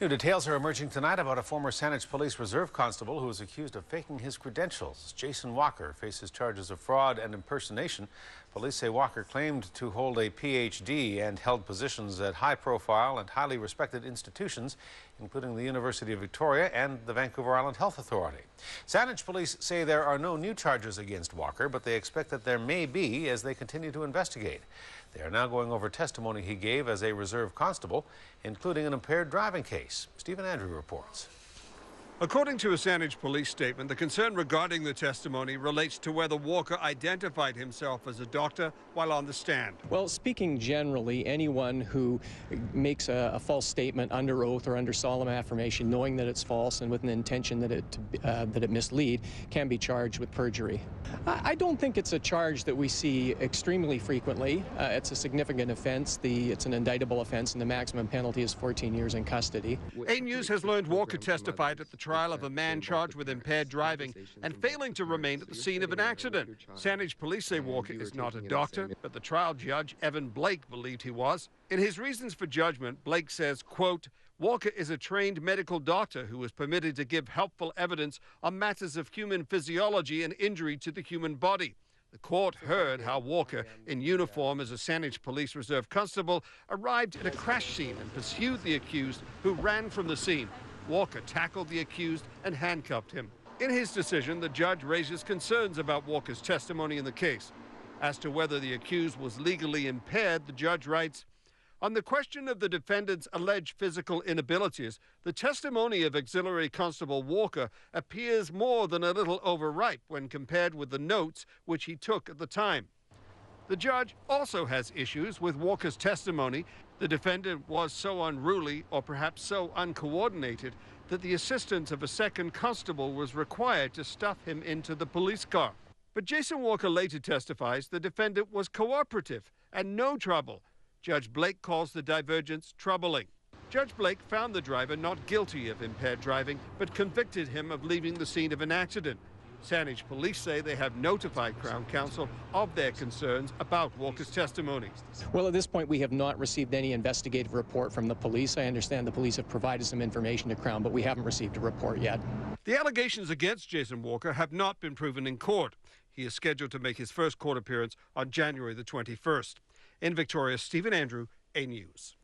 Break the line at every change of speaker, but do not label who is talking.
New details are emerging tonight about a former Saanich Police Reserve constable who is accused of faking his credentials. Jason Walker faces charges of fraud and impersonation. Police say Walker claimed to hold a PhD and held positions at high-profile and highly respected institutions, including the University of Victoria and the Vancouver Island Health Authority. Saanich Police say there are no new charges against Walker, but they expect that there may be as they continue to investigate. They are now going over testimony he gave as a reserve constable, including an impaired driving case. Stephen Andrew reports.
According to a Saanich Police statement, the concern regarding the testimony relates to whether Walker identified himself as a doctor while on the stand.
Well, speaking generally, anyone who makes a false statement under oath or under solemn affirmation, knowing that it's false and with an intention that it mislead, can be charged with perjury. I don't think it's a charge that we see extremely frequently. It's a significant offence. It's an indictable offence, and the maximum penalty is 14 years in custody.
A News has learned Walker testified at the trial of a man charged with impaired driving and failing to remain at the scene of an accident. Saanich Police say Walker is not a doctor, but the trial judge, Evan Blake, believed he was. In his reasons for judgment, Blake says, quote, Walker is a trained medical doctor who is permitted to give helpful evidence on matters of human physiology and injury to the human body. The court heard how Walker, in uniform as a Saanich Police Reserve constable, arrived at a crash scene and pursued the accused, who ran from the scene. Walker tackled the accused and handcuffed him. In his decision, the judge raises concerns about Walker's testimony in the case. As to whether the accused was legally impaired, the judge writes, on the question of the defendant's alleged physical inabilities, the testimony of Auxiliary Constable Walker appears more than a little overripe when compared with the notes which he took at the time. The judge also has issues with Walker's testimony. The defendant was so unruly or perhaps so uncoordinated that the assistance of a second constable was required to stuff him into the police car. But Jason Walker later testifies the defendant was cooperative and no trouble. Judge Blake calls the divergence troubling. Judge Blake found the driver not guilty of impaired driving, but convicted him of leaving the scene of an accident. Saanich Police say they have notified Crown Counsel of their concerns about Walker's testimony.
Well, at this point, we have not received any investigative report from the police. I understand the police have provided some information to Crown, but we haven't received a report yet.
The allegations against Jason Walker have not been proven in court. He is scheduled to make his first court appearance on January the 21st. In Victoria, Stephen Andrew, A News.